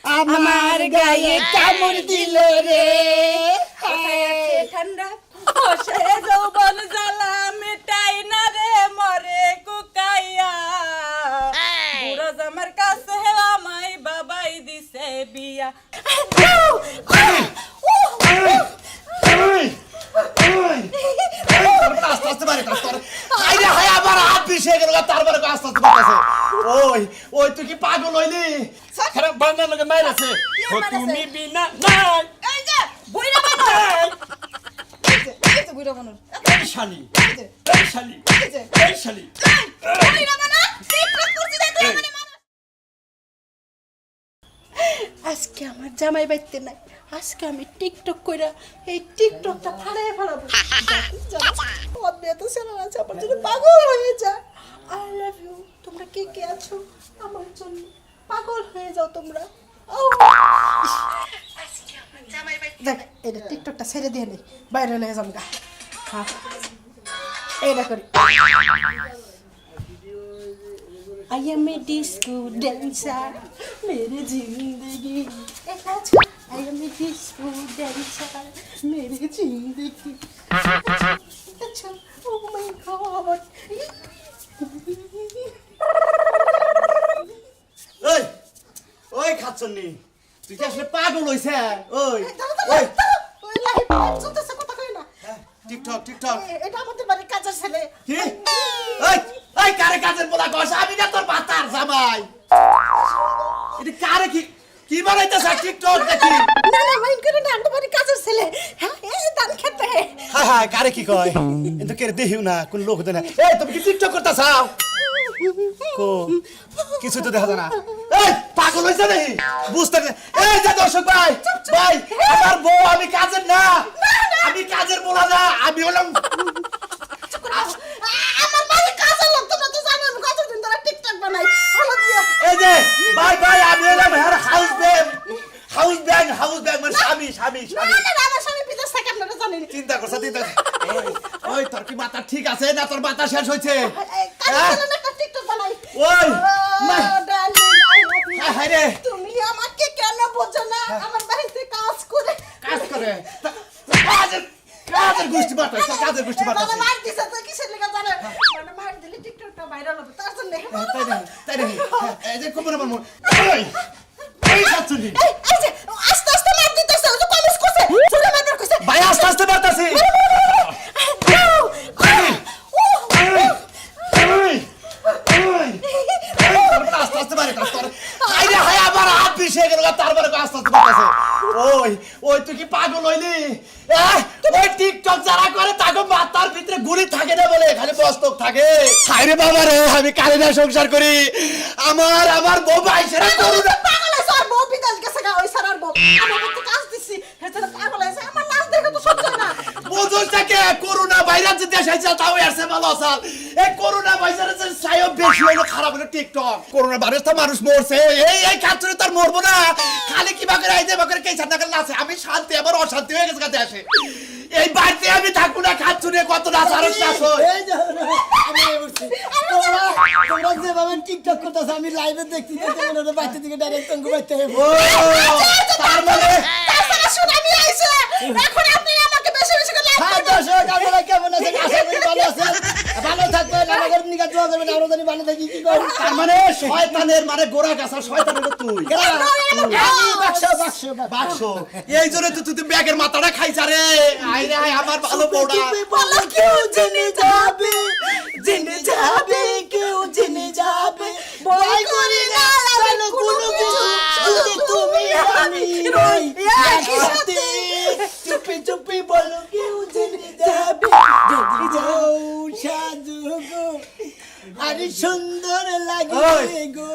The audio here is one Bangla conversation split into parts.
আমার গায়ে কামড় দিল রে ঠান্ডা বসে যৌবন জ্বালা মেটাই না রে মরে কুকাইয়া বুড়ো জামার কাছে আমায় বাবাই দিছে বিয়া ওই তুই কি পাগল হইলি খারাপ বাংলা লোকে মাইর আছে তুমি বিনা নাই এই যে বুইরা বানর এই যে বুইরা বানর এই শালি এই শালি এই শালি বুইরা বানর টিকটক করছিস তুই মানে আজকে আমার জামাই বাইতে নাই আজকে আমি টিকটক কইরা এই টিকটকটা ফাড়ায় ফেলাবো অদ্বে তো সেরা আছে আমার জন্য পাগল হয়ে যা আই লাভ ইউ তোমরা কে কে আছো আমার জন্য পাগল হয়ে যাও তোমরা আজকে আমার জামাই বাইতে দেখ এটা টিকটকটা ছেড়ে দিয়ে নে বাইরে হয়ে যাম গা হ্যাঁ এইটা করি I am a disco dancer, मेरी जिंदगी I am a disco dancer, मेरी जिंदगी अच्छा oh my god ওই ওই খাচ্ছনি তুই কি আসলে পাগল হইছে ওই ওই ওই লাইভ চলতেছে কথা কই না টিকটক টিকটক এটা আমাদের বাড়ির কাজের ছেলে কি ওই ওই কারে কাজের বলা কস আমি না তোর বাতার জামাই এটা কারে কি কি বানাইতেছ টিকটক দেখি না না মাইন্ড করে না আমাদের বাড়ির কাজের ছেলে হ্যাঁ এই ধান খেতে হায় হায় কারে কি কয় কিন্তু কে দেখিও না কোন লোক দেয় না এই তুমি কি টিকটক করতেছাও কো কিছু তো দেখা যায় না এই পাগল হইছে নাকি বুঝতে না এই যে দর্শক ভাই ভাই আমার বউ আমি কাজের না আমি কাজের বলা না আমি হলাম আমার বাড়ির কাজের লোক তোমরা তো জানো আমি কতদিন ধরে টিকটক বানাই ভালো দিয়া এই যে ভাই ভাই আমি হলাম হেয়ার হাউস ব্যাং মানে স্বামী না না আমার স্বামী বিদেশ থাকে আপনারা জানেন চিন্তা করছ ওই তোর কি মাথা ঠিক আছে না তোর মাথা শেষ হইছে কাজের ছেলে একটা টিকটক বানাই ওই না ডার্লিং আই লাভ ইউ হায় রে তুমি আমাকে কেন বোঝো না আমার বাড়িতে কাজ করে কাজের গোষ্ঠী বাটা বাবা মার দিছে তো কিসের লেগে জানে মানে মার দিলে টিকটকটা ভাইরাল হবে তার জন্য তাই রে এই যে কোমরে মারমু এই সাচ্চুনি এই যে আস্তে আস্তে মার দিতেছে ও তো কমিস করছে ছোট মারবার কইছে ভাই আস্তে মারতাছি আস্তে মারে তোর আইরে হায় আমার হাত পিছে গেল তারপরে আস্তে মারতাছে ওই তুই কি পাগল হইলি ওই টিকটক যারা করে তাকে মাথার ভিতরে গুলি থাকে না বলে খালি বস্তক থাকে হায়রে বাবা রে আমি কারে না সংসার করি আমার বউ ভাইছেরা করু না পাগল আছে আর বউ বিদেশ গেছে গা ওই সারার বউ আমার তো কাজ দিছি হেতরে পাগল আছে আমার নাচ দেখে তো সহ্য হয় না বুঝুন থেকে করোনা ভাইরাস যে দেশ আইছে তাও এসে ভালো আসাল এই করোনা ভাইরাসের সাইও বেশি হলো খারাপ হলো টিকটক করোনা ভাইরাস তো মানুষ মরছে এই কাজরে তার মরবো না খালি কি বাকরে আইতে বাকরে কে ছাড়া করে নাচে আমি শান্তি আবার অশান্তি হয়ে গেছে কাছে আসে এই বাড়িতে আমি থাকবো না খাচ্ছুনে কত নাচ আর নাচ হয় এই যে আমি বলছি তোমরা যেভাবে টিকটক করতেছ আমি লাইভে দেখছি তোমরা বাইরে থেকে ডাইরেক্ট তঙ্গ বাইতে ও তার মানে তাছাড়া শুন আমি আইছে এখন আপনি আমাকে বেশি বেশি করে লাইক হাই দর্শক আপনারা কেমন আছেন আশা করি ভালো আছেন ভালো থাকবেন আমাদের নিকা দোয়া করবেন আমরা জানি ভালো থাকি কি করি তার মানে শয়তানের মানে গোড়া গাছা শয়তানের তুই বাক্স এই জন্য তো তুই ব্যাগের মাথাটা খাইছা রে আইরে আয় আমার ভালো বউটা বলো কেউ জেনে যাবে কেউ জেনে যাবে ভয় করি না চলো কোনো কিছু যদি তুমি আমি রই একসাথে চুপি বলো কেউ জেনে যাবে যদি যাও সাজু গো আরে সুন্দর লাগে গো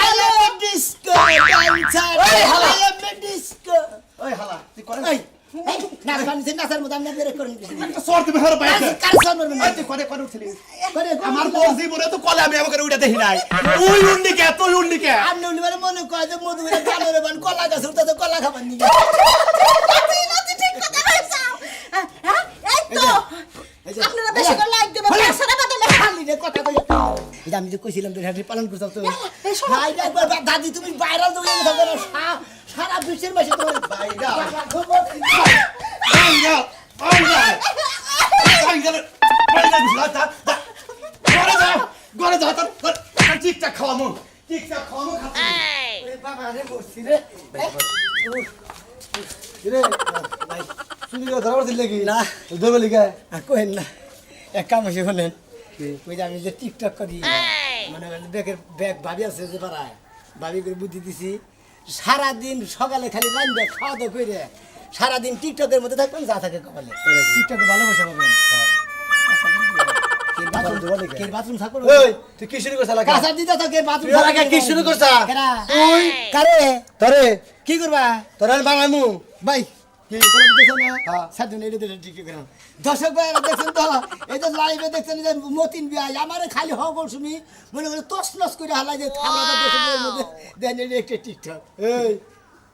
I love disco dancer I love disco ওই হালা তুই করে না ফানিছে নাচার মত আমি বেরে করেন সর তুমি হরে বাইরে কার সামনে মারবেন এই তুই করে উঠলি আমার বউ জীবনে তো কলে আমি আমাকে উড়া দেখি নাই তুই উন্ডি কে আপনি উনি মানে মনে কয় যে মধু করে কালোরে বান কলা গাছ উঠতে কলা খাবার নি ঠিক কথা কইছো হ্যাঁ এই তো আপনারা বেশি করে লাইক দিবেন তাছাড়া বাদে খালি রে কথা কই এটা আমি যে কইছিলাম তো হ্যাঁ পালন করতে তো হাই দাদি তুমি ভাইরাল তো হয়ে গেছো সারা বিশ্বের মাঝে তোমার ভাইরাল ভাইরাল ভাইরাল ঘরে যা তোর ঠিকঠাক খাওয়ামো খাচ্ছি ওরে বাবা রে বসছি রে রে ভাই শুনি ধরা পড়ছিল কি না ধরবে লিখা আর কোহেন না এক কাম হয়েছে বলেন ওই যে আমি যে টিকটক করি মানে ব্যাগ ভাবি আছে যে পাড়ায় ভাবি করে বুদ্ধি দিছি সারাদিন সকালে খালি রান্না খাওয়া দাওয়া করে সারাদিন টিকটকের মধ্যে থাকবেন যা থাকে কপালে টিকটকে ভালোবাসা পাবেন বাথরুম থাকো ওই তুই কি শুরু করছ লাগা কাঁচা দিতে থাকে বাথরুম তুই লাগা কি শুরু করছ তুই কারে তোরে কি করবা তোরে বানামু ভাই কি করে দিতেছ না সাধু নেই রে টিকটক করেন দর্শক ভাই দেখছেন তো এই যে লাইভে দেখছেন যে মতিন ভাই আমারে খালি হগল শুনি মনে করে তছনছ করে হালাই যে থামড়া দর্শকের মধ্যে দেন এই একটা টিকটক এই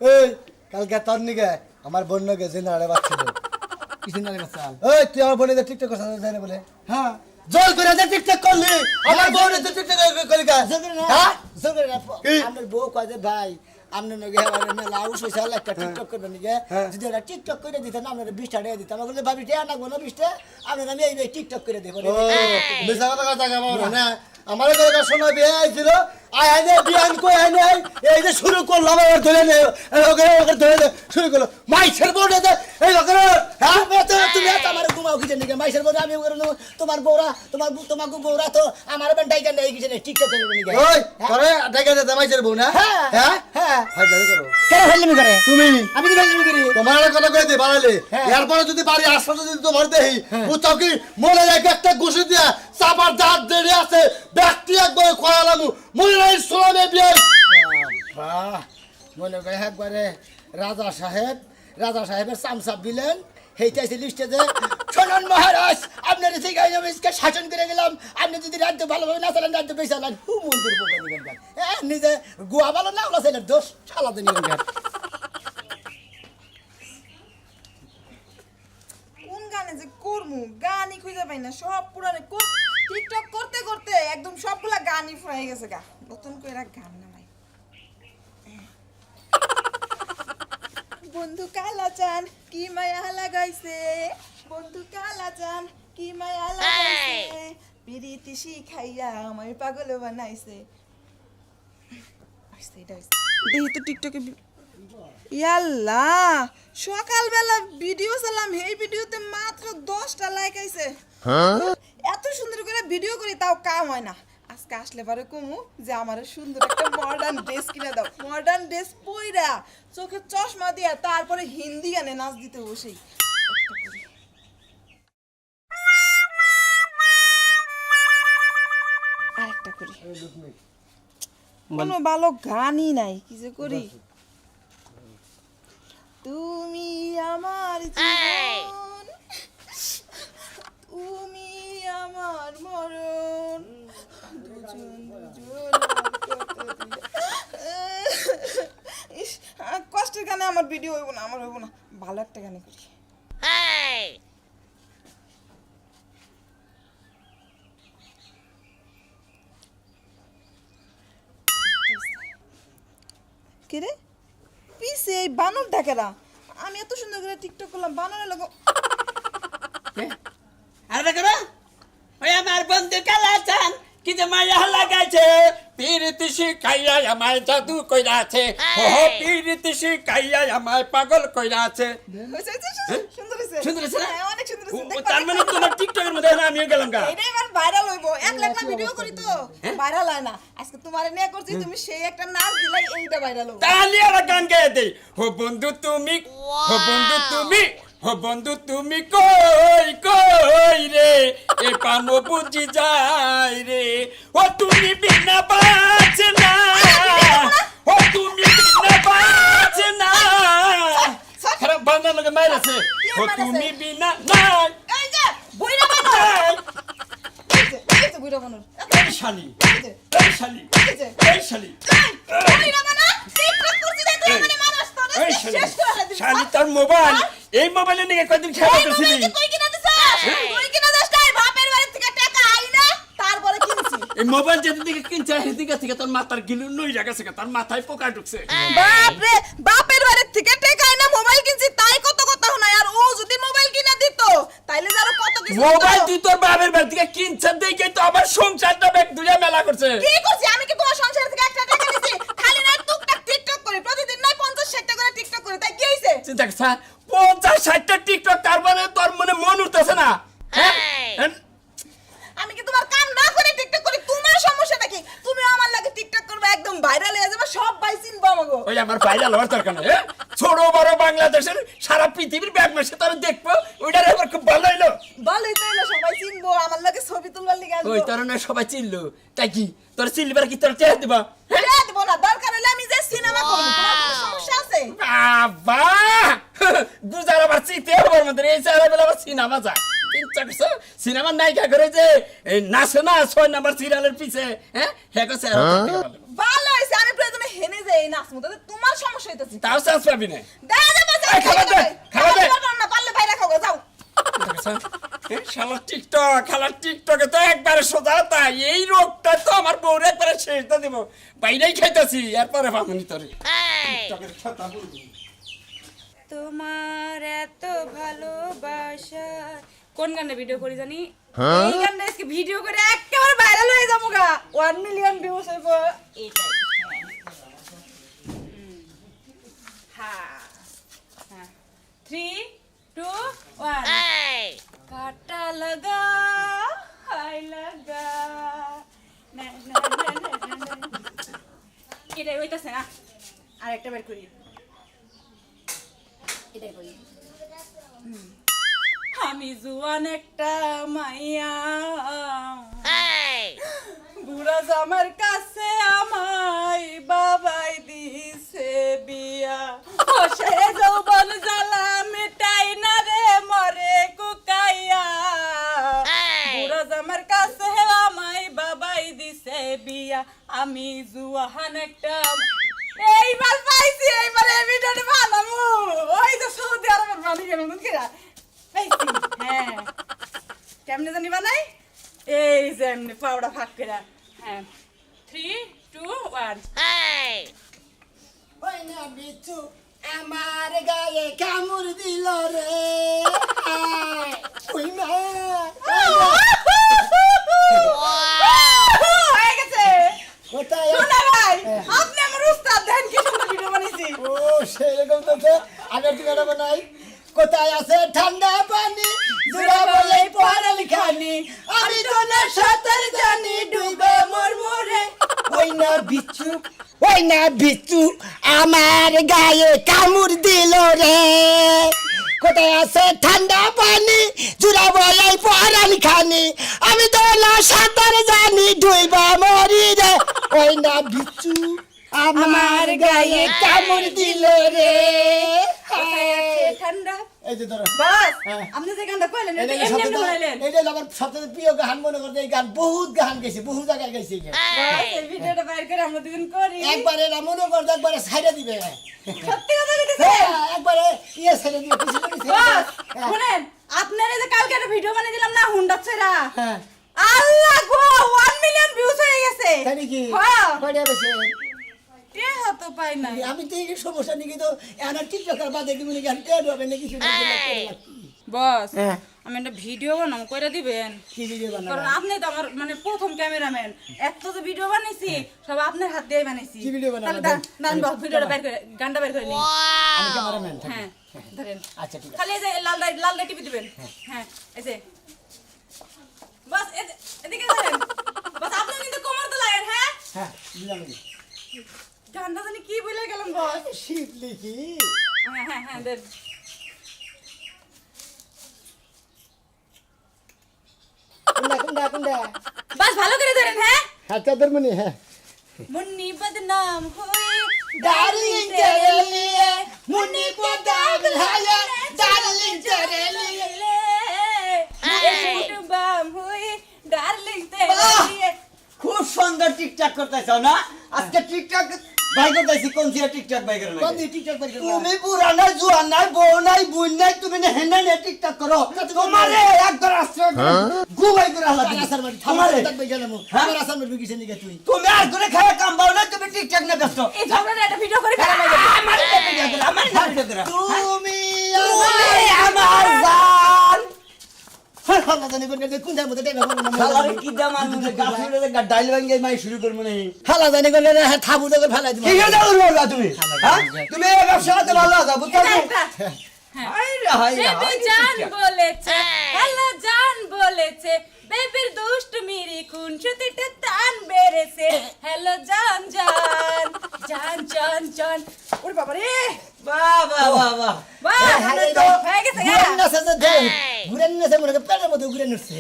এই কালকে তোর নিকে আমার বোনকে জেনারে বাচ্চা কিছু না বাচ্চা ওই তুই আমার বোনের টিকটক করছ জানে বলে হ্যাঁ জল করে দে টিকটক করলি আমার বোনের টিকটক করলি কা জোরে না হ্যাঁ জোরে না কি? আপনার বউ কয় যে ভাই আপনার নগে আমার মেলা আউস হইছে হল একটা টিকটক করবেন নিকে যদি এটা টিকটক করে দিতেন আপনার 20 টাকা দিয়ে দিতাম বলে ভাবি টিয়া না গোনা 20 টা আপনার আমি এই টিকটক করে দেব ও মিছা কথা কইবা না আমার ঘরে শোনা বিয়ে আইছিল আই আইনে বিয়ান কই আইনে এই যে শুরু করলাম আর ধরে নে ওকে ধরে নে শুরু করলো মাইছের বোর্ডে দে এই ওকে হ্যাঁ তুমি এত আমার ঘুমাও কি জানি মাইসের বউ আমি করে তোমার বউরা তোমার বউরা তো আমার বেন্টাই কেন এই কিছু নেই টিকটক করে নিকে ওই তোরে ডাকে দে মাইছের বউ না হ্যাঁ হ্যাঁ হ্যাঁ হাই ধরে করো কেন ফেললি করে তুমি আমি কি ফেললি করি তোমার একটা কথা কই দে বাড়ালে হ্যাঁ। এরপরে যদি বাড়ি আসলে যদি তোমার দেহি ও চকি মনে রাখে একটা ঘুষি দিয়া চাপার দাঁত দেরি আছে ব্যক্তি একবার খয়ালামু মনে নাই সোলামে বিয়ে বাহ মনে করে একবারে রাজা সাহেবের চামচাপ দিলেন সেইটাইছে লিস্টে যে শোনেন মহারাজ আপনার থেকে আমি শাসন করে গেলাম আপনি যদি রাজ্য ভালোভাবে না চালান রাজ্য বেশি চালান হু মন্দির পোকা দিবেন নিজে গোয়া ভালো না ওলা ছেলের দোষ চালাতে নিবেন কোন গানে যে করমু গানই খুঁজে পাই না সব পুরানো টিকটক করতে করতে একদম সবগুলা গানই ফুরাই গেছে গা নতুন করে গান নামাই বন্ধু কালাচান কি মায়া লাগাইছে বন্ধু কালাচান কি মায়া লাগাইছে পিরিতি শিখাইয়া আমায় পাগল বানাইছে দেখি তো টিকটকে ইয়াল্লা সকালবেলা ভিডিও চালাম এই ভিডিওতে মাত্র 10টা লাইক আইছে এত সুন্দর করে ভিডিও করি তাও কাম হয় না আজকে আসলে পারে কমু যে আমার সুন্দর একটা মডার্ন ড্রেস কিনে দাও মডার্ন ড্রেস পইরা চোখে চশমা দিয়া তারপরে হিন্দি গানে নাচ দিতে বসেই আরেকটা করি কোনো ভালো গানই নাই কি যে করি তুমি আমার জীবন তুমি আমার মরণ দুজন কষ্টের গানে আমার ভিডিও হইব না আমার হইব না ভালো একটা গানে করি কে রে পিছে এই বানর ডাকেরা আমি এত সুন্দর করে টিকটক করলাম বানরের লাগো আর দেখো ওই আমার বন্ধু কালাচান কি যে মায়া লাগাইছে পীরিতি শিখাইয়া আমায় জাদু কইরা আছে ও পীরিতি শিখাইয়া আমায় পাগল কইরা আছে সুন্দর হইছে সুন্দর হইছে না? হ্যাঁ, অনেক সুন্দর হইছে তার মানে তোমার টিকটকের মধ্যে আমিও গেলাম গা এটা এবার ভাইরাল হইবো এক লাখ না ভিডিও করি তো ভাইরাল হয় না আজকে তোমারে নিয়ে করছি তুমি সেই একটা নাচ দিলাই এইটা ভাইরাল হবে তাহলে আর গান গেয়ে দেই ও বন্ধু তুমি ও বন্ধু তুমি ও বন্ধু তুমি কই কই রে এ পানো বুঝি যাই রে ও তুমি বিনা বাঁচ না ও তুমি বিনা বাঁচ না খারাপ বান্দা লগে মাইর আছে ও তুমি বিনা নাই এই যে বুইরা বানর এই যে বুইরা বানর এই শালি এই যে এই শালি এই যে এই শালি বুইরা বানর টিকটক করছিস তুই মানে মানুষ তোর এই শালি শেষ করে দিবি শালি তোর মোবাইল এই মোবাইলে নিয়ে কয়দিন খেলা করছিলি তুই কিনা দিছ তুই কিনা দিছ তাই বাপের বাড়ি থেকে টাকা আই না তারপরে কিনছি এই মোবাইল যেদিন থেকে কিনছে সেদিকে থেকে তোর মাথার গিলু নই জায়গা থেকে তোর মাথায় পোকা ঢুকছে বাপ রে বাপে চিন্তা করছা 50-60টা টিকটক তার মানে তোর মনে মন উঠতেছে না হ্যাঁ আমি কি তোমার কাম না করে টিকটক করি? তোমার সমস্যাটা কি? তুমি আমার লাগে টিকটক করবে, একদম ভাইরাল হয়ে যাবে, সব ভাই চিনবো আমাকে। ওই আমার ভাইরাল হওয়ার দরকার নাই ছোট বড় বাংলাদেশের সারা পৃথিবীর ব্যাগ মাসে তোর দেখবো ওইটার এবার খুব ভালো হইলো ভালোই তো হলো, সবাই চিনবো, আমার লাগে ছবি তুলবার লিগে আসবো। ওই তোর না সবাই চিনলো তাই কি তোর সিলভার কি তোর চেয়ে দিবা হ্যাঁ দেবো না, দরকার হলে আমি যে সিনেমা করবো। তোমার কোনো সমস্যা আছে? বাবা দুজার আবার চিতে হবার মধ্যে এই চারা বেলা আবার সিনেমা যায় চিন্তা করছো সিনেমার নায়িকা করে যে এই নাচে না 6 নাম্বার সিরিয়ালের পিছে হ্যাঁ হ্যাঁ কাছে ভালো হয়েছে, আমি প্রয়োজনে হেনে যাই নাচমু, তাতে তোমার সমস্যা হইতেছে। তাও চান্স পাবি না দেখা যাবে, এই খাবার দে, খাবার দে। না পারলে বাইরে খাও, যাও। শালা টিকটকে তো একবারে সোজা তাই এই রোগটা তো আমার বউরে একবারে শেষ দিয়ে দেবো বাইরেই খাইতেছি এরপরে ভাবনি তোরে টিকটকের কথা বলবি তোমার এত ভালোবাসা কোন গানে ভিডিও করি জানি এই গানটা আজকে ভিডিও করে একেবারে ভাইরাল হয়ে যাবো গা 1 মিলিয়ন ভিউজ হইব এটাই হ্যাঁ হ্যাঁ 3 2 1 কাটা লাগা হাই লাগা না না না এটাই হইতাছে না আরেকটা বের করি এটাই করি আমি জুয়ান একটা মাইয়া বুড়া জামার কাছে আমায় বাবাই দিছে বিয়া সে যৌবন জ্বালা মেটাই না রে মরে কুকাইয়া বুড়া জামার কাছে আমায় বাবাই দিছে বিয়া আমি জুয়ান একটা এইবার পাইছি এইবার এই ভিডিওটা বানাবো ওই যে সৌদি আরবের বানি গেল কিরা পাইছি হ্যাঁ কেমনে জানি বানাই এই যে এমনি পাউডার ফাঁক করে হ্যাঁ 3 2 1 ওই না বিচ্ছু আমার গায়ে কামড় দিল রে ওই মা হয়ে গেছে কোথায় শোনা ভাই আপনি আমার উস্তাদ দেন কি সুন্দর ভিডিও বানাইছি ও সেরকম তো আগের দিকে বানাই কোথায় আছে ঠান্ডা পানি জুড়া বলে পড়াল খানি আমি তো না সাঁতার জানি ডুবে মরবো রে ওই না বিচ্ছু আমার গায়ে কামড় দিল রে কোথায় আছে ঠান্ডা পানি জুড়া বলে পড়াল খানি আমি তো না সাঁতার জানি ডুবে মরি রে ওই না বিচ্ছু আমার গায়ে কামড় দিল রে ঠান্ডা এই যে ধরো বাস হ্যাঁ। আপনি যে গানটা কইলেন এটা এটা এমনি এমনি বানাইলেন আমার সবচেয়ে প্রিয় গান মনে করতে এই গান বহুত গান গেছে বহু জায়গায় গেছে এই গান। বাস এই ভিডিওটা বাইর করে আমরা দুজন করি একবারে না মনে করতে একবারে ছাইড়া দিবে সত্যি কথা কইতেছেন হ্যাঁ, একবারে ইয়ে ছেড়ে দিবে পিছনে পিছনে। বাস হ্যাঁ, শুনেন আপনারা যে কালকে একটা ভিডিও বানিয়ে দিলাম না হুন্ডা ছেড়া হ্যাঁ আল্লাহ গো 1 মিলিয়ন ভিউজ হয়ে গেছে তাই নাকি হ্যাঁ কয়টা বেশি কে হতো পাই না আমি তো এই সমস্যা নাকি তো এনার টিকটকার বাদে কি বলি গান টের হবে না কিছু না বস হ্যাঁ। আমি একটা ভিডিও বানাম কইরা দিবেন কি ভিডিও কারণ বানাবো আপনি তো আমার মানে প্রথম ক্যামেরাম্যান এত যে ভিডিও বানাইছি সব আপনার হাত দিয়ে বানাইছি কি ভিডিও বানাবো? তাহলে দান বস ভিডিওটা বের করে গানটা বের করে নিন আমি ক্যামেরাম্যান থাকি হ্যাঁ ধরেন আচ্ছা ঠিক আছে খালি এই যে লাল লাইট টিপে দিবেন হ্যাঁ এই যে বস এদিকে ধরেন বস আপনি কিন্তু কোমর তো লাগেন হ্যাঁ হ্যাঁ দিলাম গানটা জানি কি বলে গেলাম বস শীত লিখি হ্যাঁ হ্যাঁ হ্যাঁ দেন কোনটা বস ভালো করে ধরেন হ্যাঁ হ্যাঁ চাদর মনি হ্যাঁ मुन्नी बदनाम हुई डार्लिंग तेरे लिए मुन्नी को दाग लाया डार्लिंग तेरे लिए बाम हुई डार्लिंग तेरे लिए খুব সুন্দর টিকটক করতেছ না আজকে টিকটক ভাই করতেছি কোন দিয়ে টিকটক ভাই করে কোন দিয়ে টিকটক বাই করবা তুমি পুরা নাই জুয়ান নাই বউ নাই বুন নাই তুমি না হেনা নে টিকটক করো তোমারে একবার আসছে গুবাই করে আলা আসার মাটি তোমারে টিকটক বাই গেলাম আমার আসার মাটি কিছে নিকে তুই তুমি আর করে খাওয়া কাম পাও না তুমি টিকটক না ব্যস্ত এই ঝগড়াটা একটা ভিডিও করে ফেলা আমার ভিডিও করে আমার ভিডিও করে তুমি তুমি আমার জান হালা জানি কোন কোনটার মধ্যে টাকা পাবো না শালারে কি দাম আনবে গাছ উড়ে ডাইল ভাঙ্গে মাই শুরু করব না হালা জানি কোন থাবু দেখে ফেলাই দিব কি কথা বলবা তুমি হ্যাঁ তুমি এই ব্যবসাতে ভালো আছো বুঝছো হায়রে হায়রে বেবি জান বলেছে হ্যালো জান বলেছে বেবির দুষ্টুমিরি খুনসুটিতে টান বেড়েছে হ্যালো জান জান জান জান জান ওরে বাবা রে বাহ বাহ বাহ বাহ বাহ হয়ে গেছে গা ঘুরেন না সাথে দে ঘুরেন না সাথে মনে করে পেটের মধ্যে ঘুরে নিচ্ছে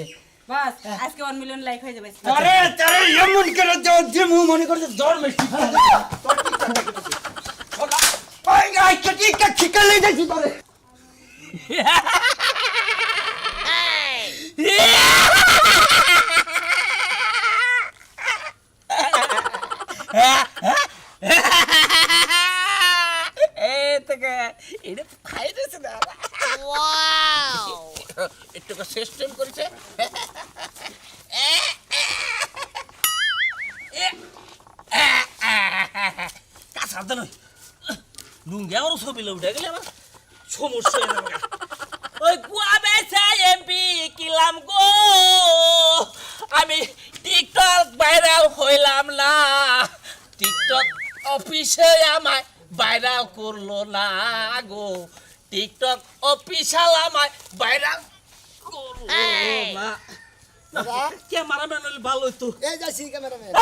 বাস আজকে 1 মিলিয়ন লাইক হয়ে যাবে আরে তারে এমন করে দাও যে মু মনে করতে জ্বর মেশি ওই গাই কেটি কে ঠিকালে যাচ্ছি তোরে একটু সিস্টেম করেছে সাবধান লুঙ্গি আমারও ছবি উঠে গেলে আমার সমস্যা হয়ে যাবে ওই গুয়া বেচা এমপি কিলাম গো আমি টিকটক ভাইরাল হইলাম না টিকটক অফিসে আমায় ভাইরাল করলো না গো টিকটক অফিসাল আমায় ভাইরাল করলো না ক্যামেরা ম্যান ভালো হইতো এই যাচ্ছি ক্যামেরাম্যান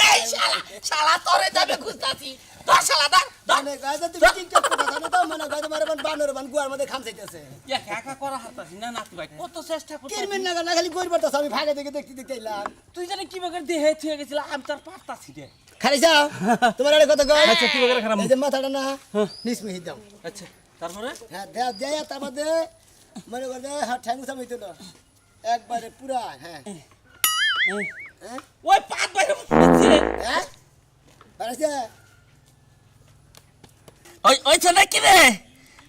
এই শালা শালা তোরে যাবে খুঁজতাছি তোর শালা দা মানে গায়দা তুমি টিকটক করতে জানো তো মানে গায়দা মারে বানর বান গুয়ার মধ্যে খাম চাইতেছে একা একা করা হাতাছি না নাতি ভাই কত চেষ্টা করতে কিরমিন না না খালি গইর পড়তাছ আমি ভাগে দেখে দেখতে এলাম তুই জানি কি বাগের দেহে থুয়ে গেছিল আমি তার পারতাছি রে খালি যাও তোমার আরে কত গো আচ্ছা কি বাগের খারাপ এই যে মাথাটা না নিসমি দাও আচ্ছা তারপরে হ্যাঁ দে দে তার মধ্যে মনে করে হাত ঠ্যাং সামনে তো একবারে পুরা হ্যাঁ ওই পাত বাইরে মুছে হ্যাঁ বাড়াইছে ওই ওই ছেলে কি রে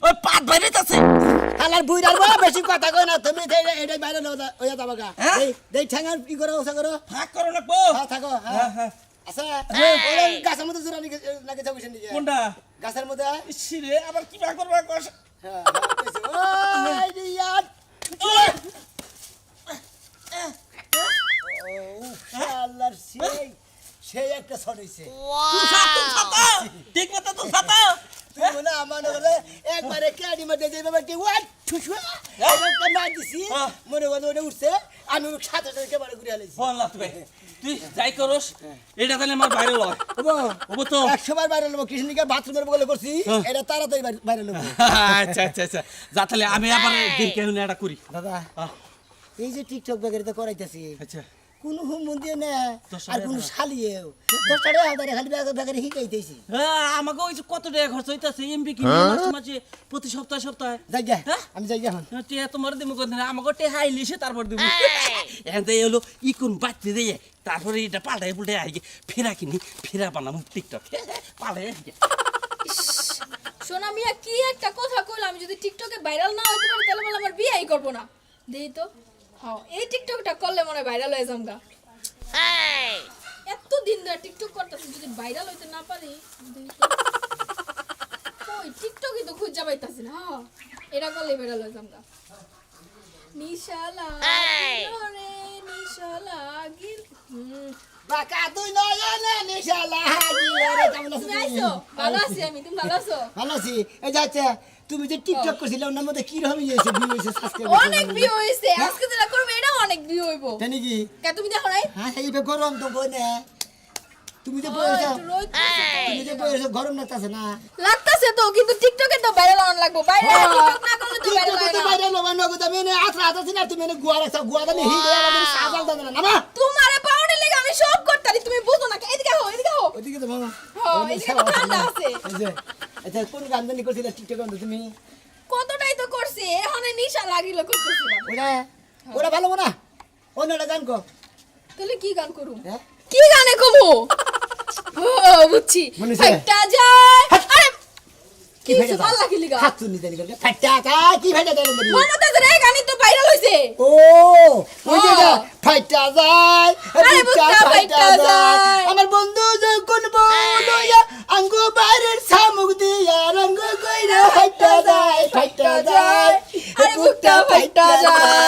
ওই পাত বাইরে আছে হালার বুইরার বড় বেশি কথা কই না তুমি এটাই বাইরে ওয়া যাবা গা হ্যাঁ? দেই ঠ্যাঙ্গার কি করো ওসা করো ফাঁক করো না বো হ্যাঁ থাকো হ্যাঁ আচ্ছা ওই গাছের মধ্যে জোড়া নাকি যাবো সেন দিকে কোনটা গাছের মধ্যে রে আবার কি বা করবা কস হ্যাঁ ওই ইয়ার শালার সেই একটা শট হইছে তুই ছাতা ঠিক মতো তো ছাতা তুই বলে আমার বলে একবারে ক্যাডি মধ্যে যে বাবা কি ওয়াট ঠুসু এটা মার দিছি মনে করে ওটা উঠছে আমি সাথে সাথে ক্যামেরা ঘুরে আলাইছি ফোন লাগতে ভাই তুই যাই করস এটা তাহলে আমার ভাইরাল হয় ওবো তো 100 বার বাইরে লব কৃষ্ণনিকা বাথরুমের বলে করছি এটা তাড়াতাড়ি বাইরে লব আচ্ছা আচ্ছা আচ্ছা যা তাহলে আমি আবার দিন কেন এটা করি দাদা এই যে টিকটক ব্যাগের তো করাইতেছি আচ্ছা কোন হুম মন্দির না দশ আর টাকা কোন ভাড়া। শালিয়েও 10 টাকা হাজারে খালি ব্যাগের হিকাইতেছি আমাকে ওই যে কত টাকা খরচ হইতাছে এমবি কি মাসে মাসে প্রতি সপ্তাহে সপ্তাহে যাই যা হ্যাঁ? আমি যাই যা এখন টিয়া তোমার দিমু কোন আমাকে টে হাইলিছে তারপর দিমু এখন তো এলো ই কোন বাচ্চা দিয়ে তারপরে এটা পাল্টাই পুল্টাই আই ফেরা কিনি ফেরা বানাবো টিকটক পাল্টাই সোনা মিয়া কি একটা কথা কইলাম আমি যদি টিকটকে ভাইরাল না হইতে পারি তাহলে বলে আমার বিয়েই করব না দেই তো হ্যাঁ এই টিকটকটা করলে মনে ভাইরাল হয়ে যামগা এত দিন ধরে টিকটক করতেছি যদি ভাইরাল হইতে না পারি দেই তো ওই টিকটকই তো খুঁজে পাইতাছি না হ্যাঁ এটা করলে ভাইরাল হয়ে যামগা নিশালা রে নিশালা গিল বাকা তুই নয়নে নিশালা হাজিরে কেমন আছিস তুমি আইছো ভালো আছি আমি তুমি ভালো আছো ভালো আছি এই যাচ্ছে তুমি যে টিকটক করছিলে ওর মধ্যে কি রকম হয়েছে ভিউ হয়েছে সাবস্ক্রাইব অনেক ভিউ হইছে আজকে যেটা করবে এটা অনেক ভিউ হইবো জানি কি কে তুমি দেখো নাই হ্যাঁ এই বে গরম তো বনে তুমি যে ওই বলেছো একটু রোদ তুমি যে বলেছো গরম লাগতাছে না লাগতাছে তো কিন্তু টিকটকে তো ভাইরাল হন লাগবো ভাইরাল টিকটক না করলে তো ভাইরাল টিকটকে হয় তো না বাইরে লবা নগদ আমি নে আত্রা আত্রা না তুমি নে গুয়া রাখছো গুয়া দানি হি গয়া আমি সাজাল দাও না না তোমারে পাউডার লাগা আমি সব করতারি তুমি বুঝো না এদিকে হো এদিকে হো ওদিকে তো মামা হ্যাঁ এদিকে তো ঠান্ডা আছে এই যে এটা কোন গান জানি করছিলে টিকটক এ তুমি কতটাই তো করছি এখন নিশা লাগিল করতেছিলাম ওরা ওরা ভালো না অন্যটা গান কো তাহলে কি গান করু হ্যাঁ কি গানে কমু ও বুঝছি মনে আছে? ফাইটটা যায় আরে কি ফেটে ভাল লাগি লিগা হাত তুলি দেনি করে ফাটা কা কি ফেটে দেনি করে মনে তো রে গানি তো ভাইরাল হইছে ও ওই যে হ্যাঁ। ফাটা যায় আরে বুঝটা ফাইটা যায়। আমার বন্ধু যখন বলয়া আঙ্গো বাইরের সামুক দিয়া রঙ্গ কইরা ফাটা যায় আরে বুকটা ফাইটা যায়